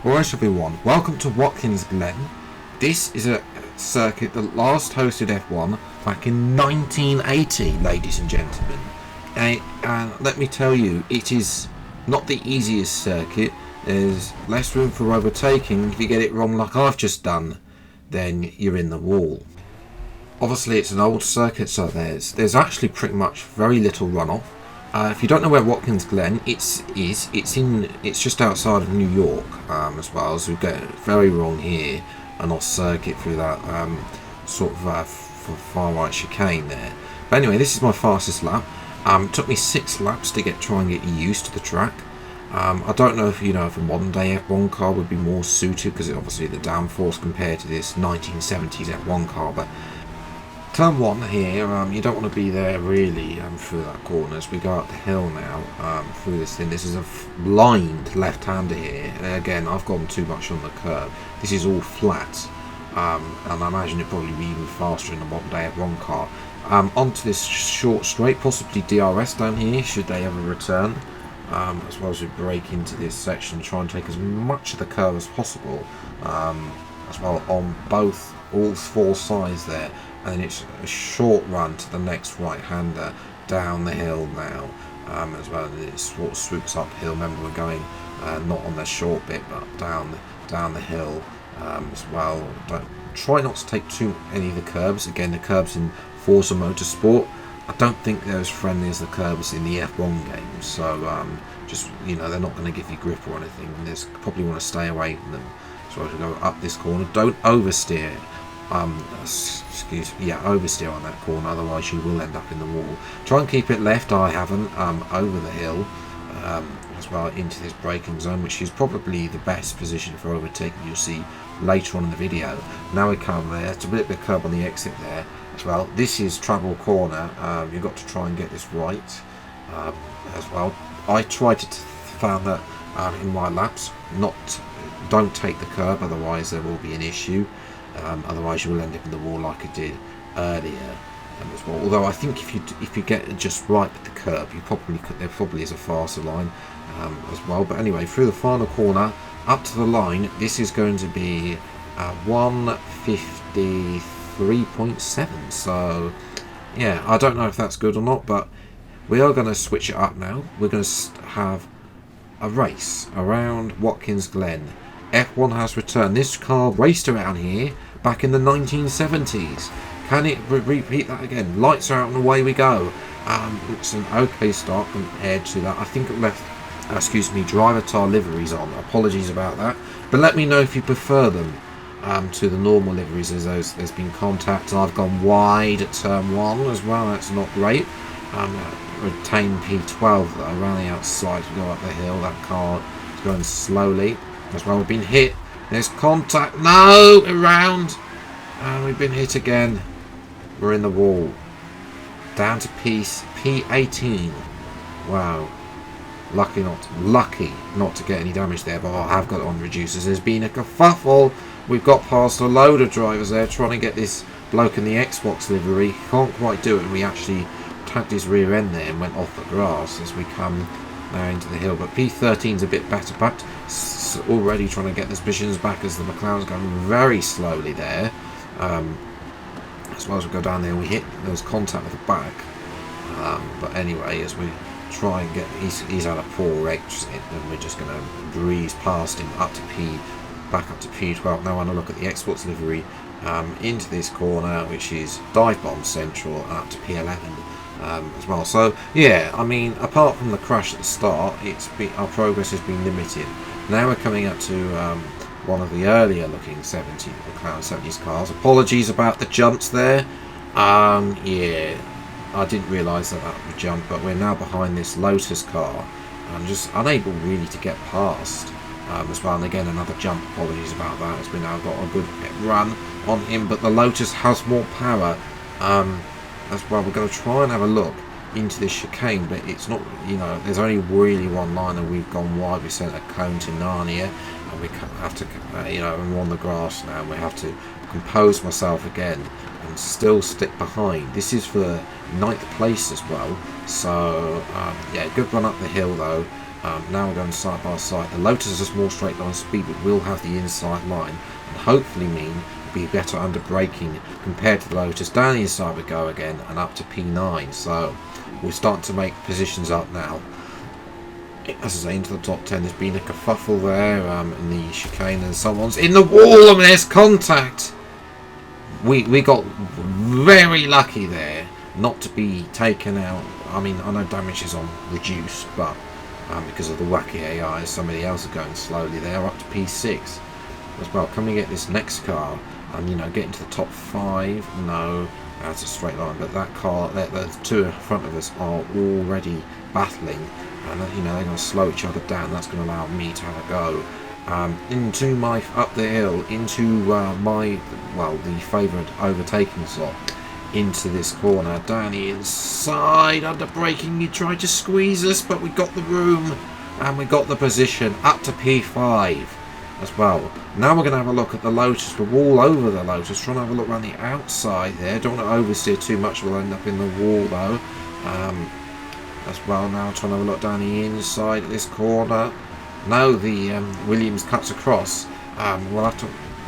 Alright everyone, welcome to Watkins Glen. This is a circuit that last hosted F1 back in 1980, ladies and gentlemen. And let me tell you, it is not the easiest circuit. There's less room for overtaking. If you get it wrong like I've just done, then you're in the wall. Obviously it's an old circuit, so there's actually pretty much very little runoff. If you don't know where Watkins Glen it's just outside of New York, as well, as we get it very wrong here, an off circuit through that sort of far right chicane there. But anyway, this is my fastest lap. It took me 6 laps to try and get used to the track. I don't know if if a modern day F1 car would be more suited, because obviously the downforce compared to this 1970s F1 car, but turn 1 here, you don't want to be there really through that corner as we go up the hill now through this thing. This is a blind left-hander here. Again, I've gone too much on the curb. This is all flat, and I imagine it'd probably be even faster in a modern day F1 car. Onto this short straight, possibly DRS down here should they ever return, as well as we break into this section, try and take as much of the curve as possible, as well on all 4 sides there. And it's a short run to the next right-hander down the hill now, as well. And it sort of swoops uphill. Remember, we're going not on the short bit, but down the hill as well. Try not to take too many of the curbs. Again, the curbs in Forza Motorsport, I don't think they're as friendly as the curbs in the F1 games. So just they're not going to give you grip or anything. You probably want to stay away from them. So as we go up this corner, don't oversteer. Oversteer on that corner, otherwise you will end up in the wall. Try and keep it left, I haven't, over the hill, as well into this braking zone, which is probably the best position for overtaking. You'll see later on in the video. Now we come there, it's a bit of a curb on the exit there as well. This is travel corner, you've got to try and get this right as well. I tried to found that in my laps, don't take the curb, otherwise there will be an issue. Otherwise you will end up in the wall like I did earlier as well. Although I think if you get it just right with the curb, there probably is a faster line as well. But anyway, through the final corner up to the line, this is going to be 153.7. So yeah, I don't know if that's good or not, but we are going to switch it up now. We're going to have a race around Watkins Glen. F1 has returned. This car raced around here back in the 1970s. Can it repeat that again? Lights are out and away we go. It's an okay start compared to that. I think it left, driver tire liveries on. Apologies about that. But let me know if you prefer them to the normal liveries. There's been contact. I've gone wide at turn 1 as well. That's not great. Retain P12 though, around the outside to go up the hill. That car is going slowly. As well, we've been hit. There's contact. No! Around! And we've been hit again. We're in the wall. Down to P18. Wow. Lucky not to get any damage there, but I have got it on reducers. There's been a kerfuffle. We've got past a load of drivers there trying to get this bloke in the Xbox livery. Can't quite do it. We actually tagged his rear end there and went off the grass as we come now into the hill. But P13's a bit better packed. Already trying to get the positions back as the McLaren's going very slowly there. As well as we go down there, we hit those contact with the back. But anyway, as we try and get, he's had a poor exit, and we're just going to breeze past him up to back up to P12. Now when I look at the Xbox livery, into this corner, which is dive bomb central, up to P11. As well. So yeah, I mean, apart from the crash at the start, our progress has been limited. Now we're coming up to one of the earlier looking McLaren 70s cars. Apologies about the jumps there. Yeah, I didn't realise that was a jump, but we're now behind this Lotus car. I'm just unable really to get past as well. And again, another jump. Apologies about that, as we now got a good run on him, but the Lotus has more power. As well, we're going to try and have a look into this chicane, but it's not, there's only really one line, and we've gone wide. We sent a cone to Narnia, and we have to, and we're on the grass now, and we have to compose myself again and still stick behind. This is for 9th place as well, so yeah, good run up the hill though. Now we're going side by side. The Lotus is a small straight line speed, but will have the inside line, and hopefully mean it'll be better under braking compared to the Lotus. Down the inside we go again, and up to P9. So we're starting to make positions up now. As I say, into the top 10. There's been a kerfuffle there in the chicane, and someone's in the wall, and there's contact. We got very lucky there not to be taken out. I mean, I know damage is on reduced, but because of the wacky AI, somebody else is going slowly there, up to P6 as well. Can we get this next car and, you know, get into the top 5? No, that's a straight line, but that car, the two in front of us are already battling, and you know, they're going to slow each other down. That's going to allow me to have a go into my up the hill, into my, well, the favoured overtaking slot, into this corner, down the inside, under braking. You tried to squeeze us, but we got the room and we got the position up to P5 as well. Now we're going to have a look at the Lotus. We're all over the Lotus, trying to have a look around the outside there. Don't want to oversteer too much, we'll end up in the wall though. As well, now trying to have a look down the inside of this corner. No, the Williams cuts across. We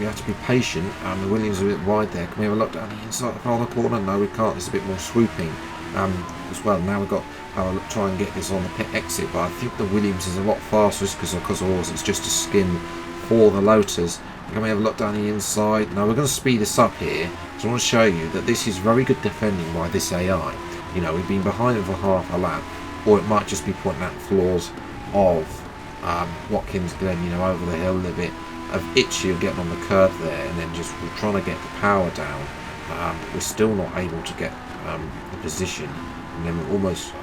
have to be patient. The Williams are a bit wide there. Can we have a look down the inside of the corner? No, we can't. It's a bit more swooping as well. Now we've got to try and get this on the pit exit, but I think the Williams is a lot faster because of course it's just a skin for the Lotus. Can we have a look down the inside? No, we're going to speed this up here. So I want to show you that this is very good defending by this AI. You know, we've been behind it for half a lap, or it might just be pointing out flaws of Watkins Glen, you know, over the hill a little bit of itchy of getting on the curve there, and then just we're trying to get the power down. We're still not able to get the position, and then we're almost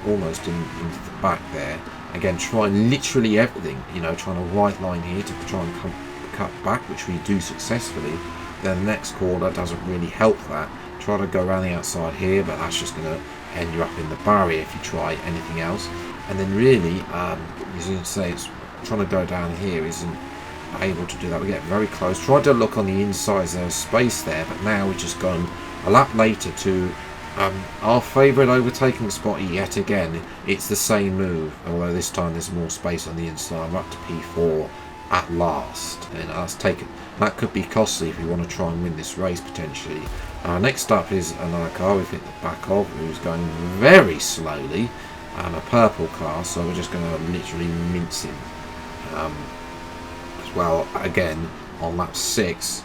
into the back there. Again, trying literally everything, you know, trying a right line here to try and cut back, which we do successfully. Then the next corner doesn't really help that. Try to go around the outside here, but that's just going to end you up in the barrier if you try anything else. And then really, as you can say, it's trying to go down here isn't able to do that. We get very close. Tried to look on the inside, there's space there, but now we've just gone a lap later to our favourite overtaking spot yet again. It's the same move, although this time there's more space on the inside. We're up to P4 at last, and that could be costly if you want to try and win this race potentially. Next up is another car we've hit the back of, who's going very slowly, a purple car, so we're just going to literally mince him as well. Again on lap 6,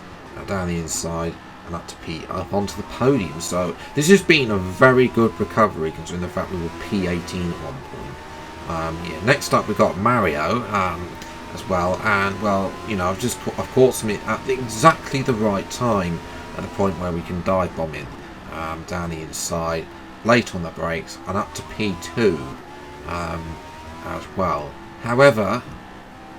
down the inside and up to up onto the podium. So this has been a very good recovery considering the fact we were P18 at one point. Yeah, next up we've got Mario as well, and well, you know, I've caught some at exactly the right time, at the point where we can dive bomb in down the inside, late on the brakes, and up to P2 as well. However,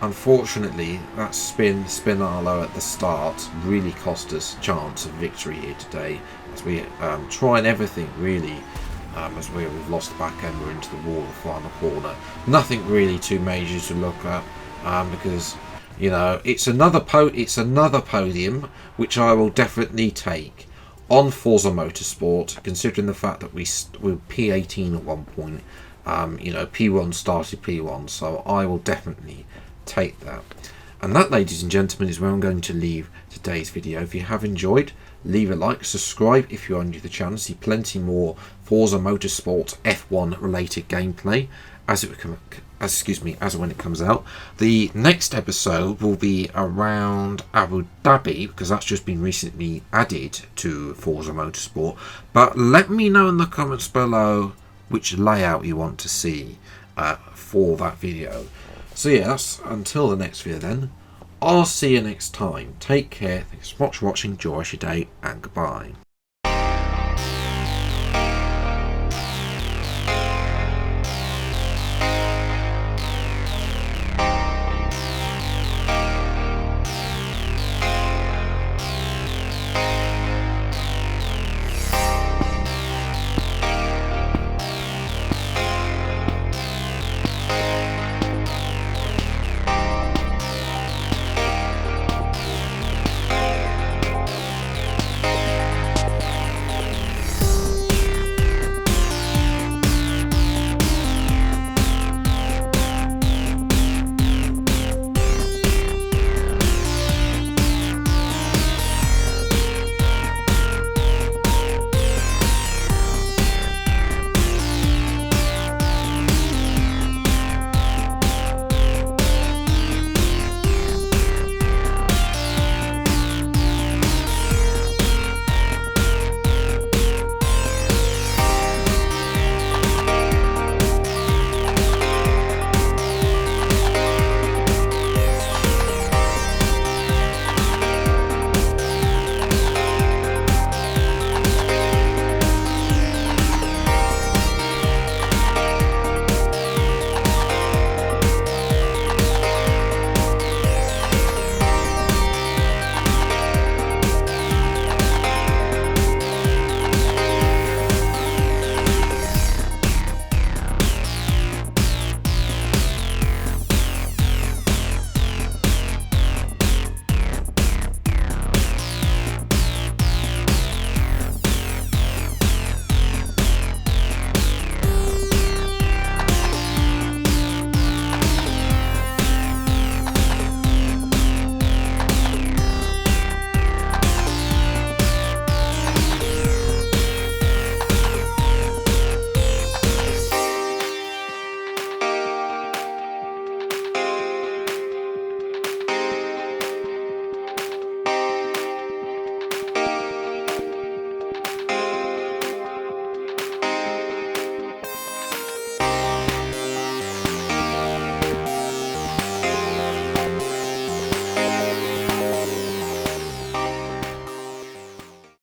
unfortunately, that spinalo at the start really cost us a chance of victory here today, as we trying everything really, as we've lost the back end, we're into the wall, the final corner. Nothing really too major to look at, because, you know, it's another podium which I will definitely take on Forza Motorsport, considering the fact that we were P18 at one point. You know, P1 started P1, so I will definitely take that. And that, ladies and gentlemen, is where I'm going to leave today's video. If you have enjoyed, leave a like, subscribe if you are new to the channel. See plenty more Forza Motorsport F1 related gameplay as when it comes out. The next episode will be around Abu Dhabi, because that's just been recently added to Forza Motorsport. But let me know in the comments below which layout you want to see for that video. So yeah, that's until the next video then. I'll see you next time. Take care. Thanks so much for watching. Enjoy your day, and goodbye.